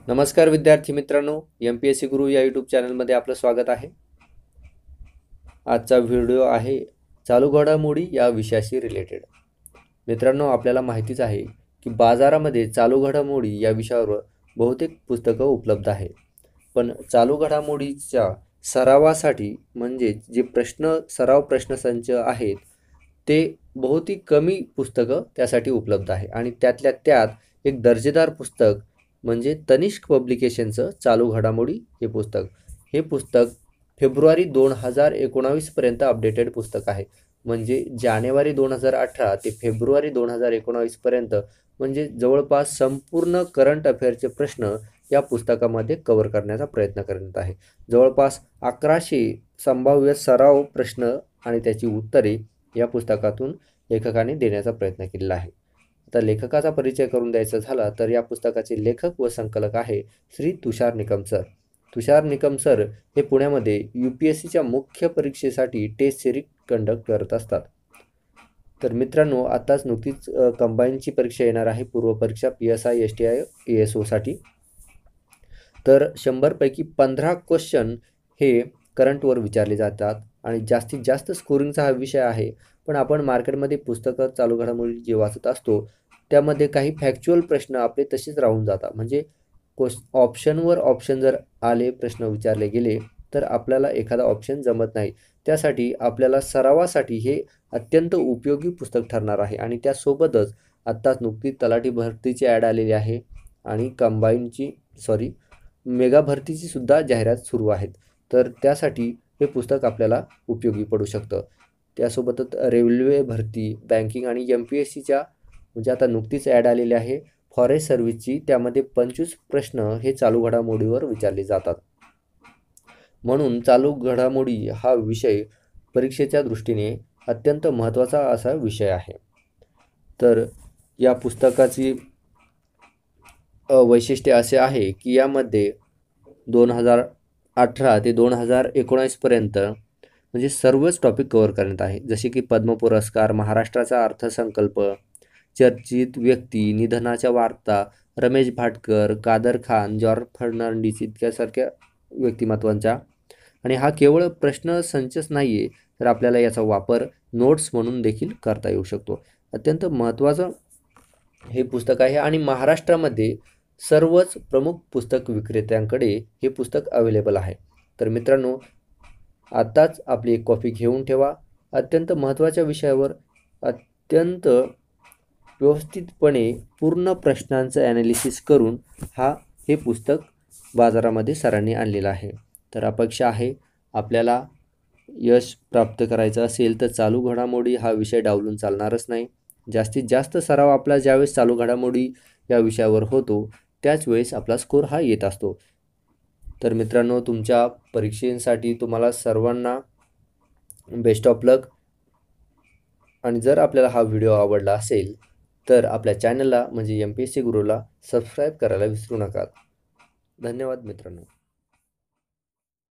नमस्कार विद्यार्थी मित्रांनो, MPSC गुरु या यूट्यूब चॅनलमध्ये आपलं स्वागत आहे। आजचा व्हिडिओ आहे चालू घडामोडी या विषयाशी रिलेटेड। मित्रांनो, आपल्याला माहितीच आहे की बाजारामध्ये चालू घडामोडी या विषयावर बहुतेक पुस्तकं उपलब्ध आहे। पण चालू घडामोडीच्या सरावासाठी म्हणजे जे सराव प्रश्नसंच आहेत ते बहुतेक कमी पुस्तकं त्यासाठी उपलब्ध आहे आणि त्यातल्या त्यात एक दर्जेदार पुस्तक म्हणजे तनिष्क पब्लिकेशनचं चालू घडामोडी हे पुस्तक फेब्रुवारी 2019 पर्यंत अपडेटेड पुस्तक आहे। म्हणजे जानेवारी 2018 ते फेब्रुवारी 2019 पर्यंत म्हणजे जवळपास संपूर्ण करंट अफेअरचे प्रश्न या पुस्तकामध्ये कव्हर करण्याचा प्रयत्न करण्यात आहे। जवळपास 1100 संभाव्य सराव प्रश्न आणि त्याची उत्तरे या पुस्तकातून लेखकाने देण्याचा प्रयत्न केलेला आहे। आता लेखकाचा परिचय करून द्यायचा झाला तर या पुस्तकाचे लेखक व संकलक आहे श्री तुषार निकम सर। तुषार निकम सर हे पुण्यामध्ये UPSCच्या मुख्य परीक्षेसाठी टेस्ट सिरीज कंडक्ट करत असतात। तर मित्रांनो, आताच नुकतीच कंबाईनची परीक्षा येणार आहे, पूर्व परीक्षा PSI STI ASO साठी। तर 100 पैकी 15 क्वेश्चन हे करंटवर विचारले जातात आणि जास्तीत जास्त स्कोरिंगचा हा विषय आहे। पण आपण मार्केटमध्ये पुस्तकं चालू घडामोडी जे वाचत असतो त्यामध्ये काही फॅक्च्युअल प्रश्न आपले तसेच राहून जातात। म्हणजे ऑप्शनवर ऑप्शन जर आले, प्रश्न विचारले गेले तर आपल्याला एखादा ऑप्शन जमत नाही। त्यासाठी आपल्याला सरावासाठी हे अत्यंत उपयोगी पुस्तक ठरणार आहे। आणि त्यासोबतच आत्ताच नुकतीच तलाठी भरतीची ॲड आलेली आहे आणि मेगा भरतीची सुद्धा जाहिरात सुरू आहेत। तर त्यासाठी हे पुस्तक आपल्याला उपयोगी पडू शकतं। त्यासोबतच रेल्वे भरती, बँकिंग आणि MPSCच्या म्हणजे आता नुकतीच ॲड आलेली आहे फॉरेस्ट सर्व्हिसची, त्यामध्ये 25 प्रश्न हे चालू घडामोडीवर विचारले जातात। म्हणून चालू घडामोडी हा विषय परीक्षेच्या दृष्टीने अत्यंत महत्त्वाचा असा विषय आहे। तर या पुस्तकाची वैशिष्ट्य असे आहे की यामध्ये 2018 ते 2019 पर्यंत म्हणजे सर्वच टॉपिक कव्हर करण्यात आहे। जसे की पद्म पुरस्कार, महाराष्ट्राचा अर्थसंकल्प, चर्चित व्यक्ती, निधनाच्या वार्ता, रमेश भाटकर, कादर खान, जॉर्ज फर्नांडिस इतक्यासारख्या व्यक्तिमत्वांच्या। आणि हा केवळ प्रश्न संचच नाही आहे, तर आपल्याला याचा वापर नोट्स म्हणून देखील करता येऊ शकतो। अत्यंत महत्त्वाचं हे पुस्तक आहे आणि महाराष्ट्रामध्ये सर्वच प्रमुख पुस्तक विक्रेत्यांकडे हे पुस्तक अवेलेबल आहे। तर मित्रांनो, आत्ताच आपली एक कॉपी घेऊन ठेवा। अत्यंत महत्त्वाच्या विषयावर अत्यंत व्यवस्थितपणे पूर्ण प्रश्नांचं ॲनालिसिस करून हे पुस्तक बाजारामध्ये सरांनी आणलेलं आहे। तर अपेक्षा आहे आपल्याला यश प्राप्त करायचं असेल तर चालू घडामोडी हा विषय डावलून चालणारच नाही। जास्तीत जास्त सराव आपला ज्यावेळेस चालू घडामोडी या विषयावर होतो त्याच वेळेस आपला स्कोर हा येत असतो। तर मित्रांनो, तुमच्या परीक्षेसाठी तुम्हाला सर्वांना बेस्ट ऑफ लक। आणि जर आपल्याला हा व्हिडिओ आवडला असेल तर आपल्या चॅनलला म्हणजे MPSC गुरुला सबस्क्राईब करायला विसरू नका। धन्यवाद मित्रांनो।